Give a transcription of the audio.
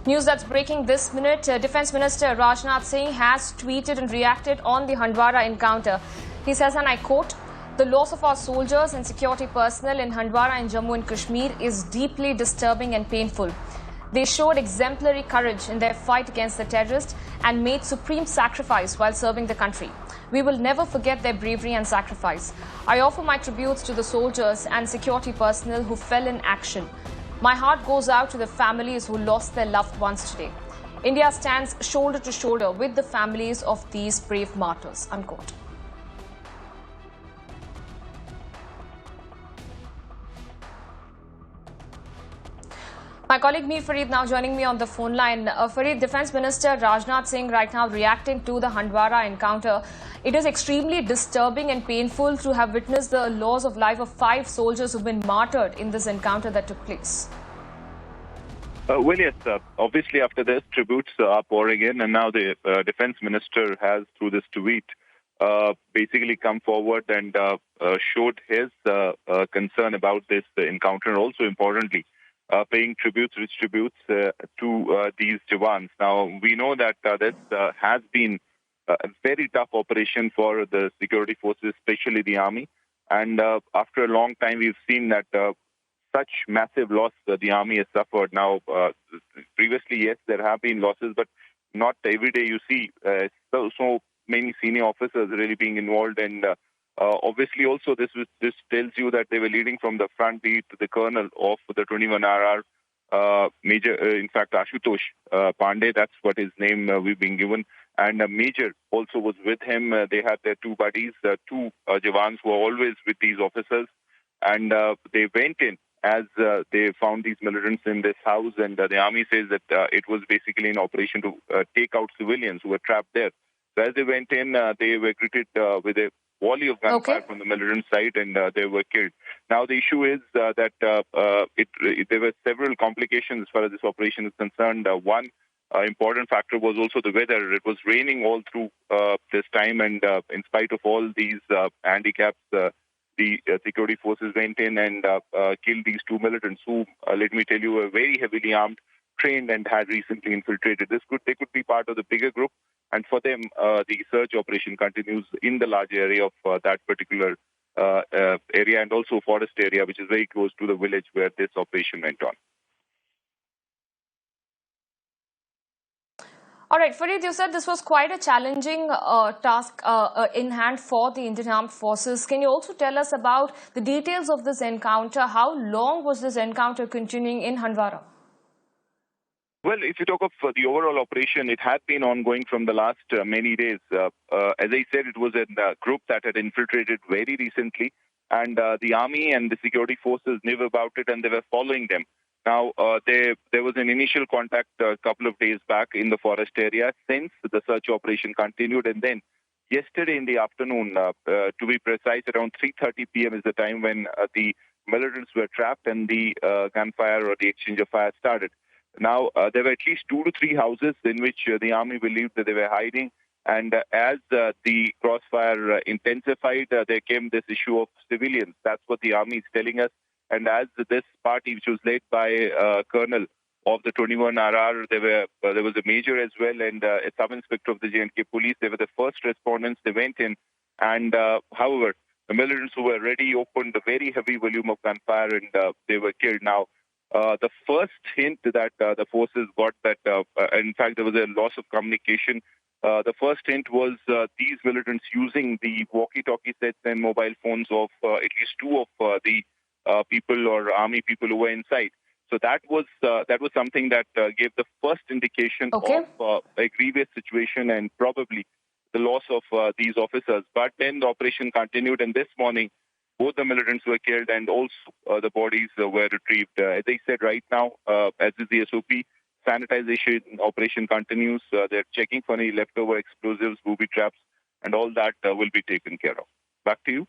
News that's breaking this minute. Defence Minister Rajnath Singh has tweeted and reacted on the Handwara encounter. He says, and I quote, "The loss of our soldiers and security personnel in Handwara in Jammu and Kashmir is deeply disturbing and painful. They showed exemplary courage in their fight against the terrorists and made supreme sacrifice while serving the country. We will never forget their bravery and sacrifice. I offer my tributes to the soldiers and security personnel who fell in action. My heart goes out to the families who lost their loved ones today. India stands shoulder to shoulder with the families of these brave martyrs." Unquote. My colleague Mir Farid now joining me on the phone line. Farid, Defence Minister Rajnath Singh right now reacting to the Handwara encounter. It is extremely disturbing and painful to have witnessed the loss of life of 5 soldiers who've been martyred in this encounter that took place. Well, yes, obviously after this, tributes are pouring in, and now the Defence Minister has, through this tweet, basically come forward and showed his concern about this encounter, and also importantly, paying rich tributes to these Jawans. Now, we know that this has been a very tough operation for the security forces, especially the army. And after a long time, we've seen that such massive loss the army has suffered. Now, previously, yes, there have been losses, but not every day you see so many senior officers really being involved. And obviously, also, this tells you that they were leading from the front, be it the colonel of the 21 RR, Major, in fact, Ashutosh Pandey, that's what his name we've been given. And Major also was with him. They had their 2 buddies, 2 Jawans who were always with these officers. And they went in as they found these militants in this house. And the army says that it was basically an operation to take out civilians who were trapped there. So as they went in, they were greeted with a volley of gunfire from the militant side, and they were killed. Now, the issue is that there were several complications as far as this operation is concerned. One important factor was also the weather. It was raining all through this time, and in spite of all these handicaps, the security forces went in and killed these 2 militants who, let me tell you, were very heavily armed, trained, and had recently infiltrated. They could be part of the bigger group, and for them, the search operation continues in the large area of that particular area, and also forest area, which is very close to the village where this operation went on. All right, Farid, you said this was quite a challenging task in hand for the Indian Armed Forces. Can you also tell us about the details of this encounter? How long was this encounter continuing in Handwara? Well, if you talk of the overall operation, it had been ongoing from the last many days. As I said, it was a group that had infiltrated very recently, and the army and the security forces knew about it, and they were following them. Now, there was an initial contact a couple of days back in the forest area. Since the search operation continued, and then yesterday in the afternoon, to be precise, around 3:30 p.m. is the time when the militants were trapped and the gunfire or the exchange of fire started. Now, there were at least 2 to 3 houses in which the army believed that they were hiding. And as the crossfire intensified, there came this issue of civilians. That's what the army is telling us. And as this party, which was led by a colonel of the 21 RR, there was a major as well, and a sub-inspector of the J&K police. They were the first respondents. They went in. And however, the militants who were ready opened a very heavy volume of gunfire, and they were killed. Now, the first hint that the forces got that, in fact, there was a loss of communication. The first hint was these militants using the walkie-talkie sets and mobile phones of at least 2 of the people or army people who were inside. So that was something that gave the first indication of a grievous situation and probably the loss of these officers. But then the operation continued, and this morning, both the militants were killed and also the bodies were retrieved. As I said, right now, as is the SOP, sanitization operation continues. They're checking for any leftover explosives, booby traps, and all that will be taken care of. Back to you.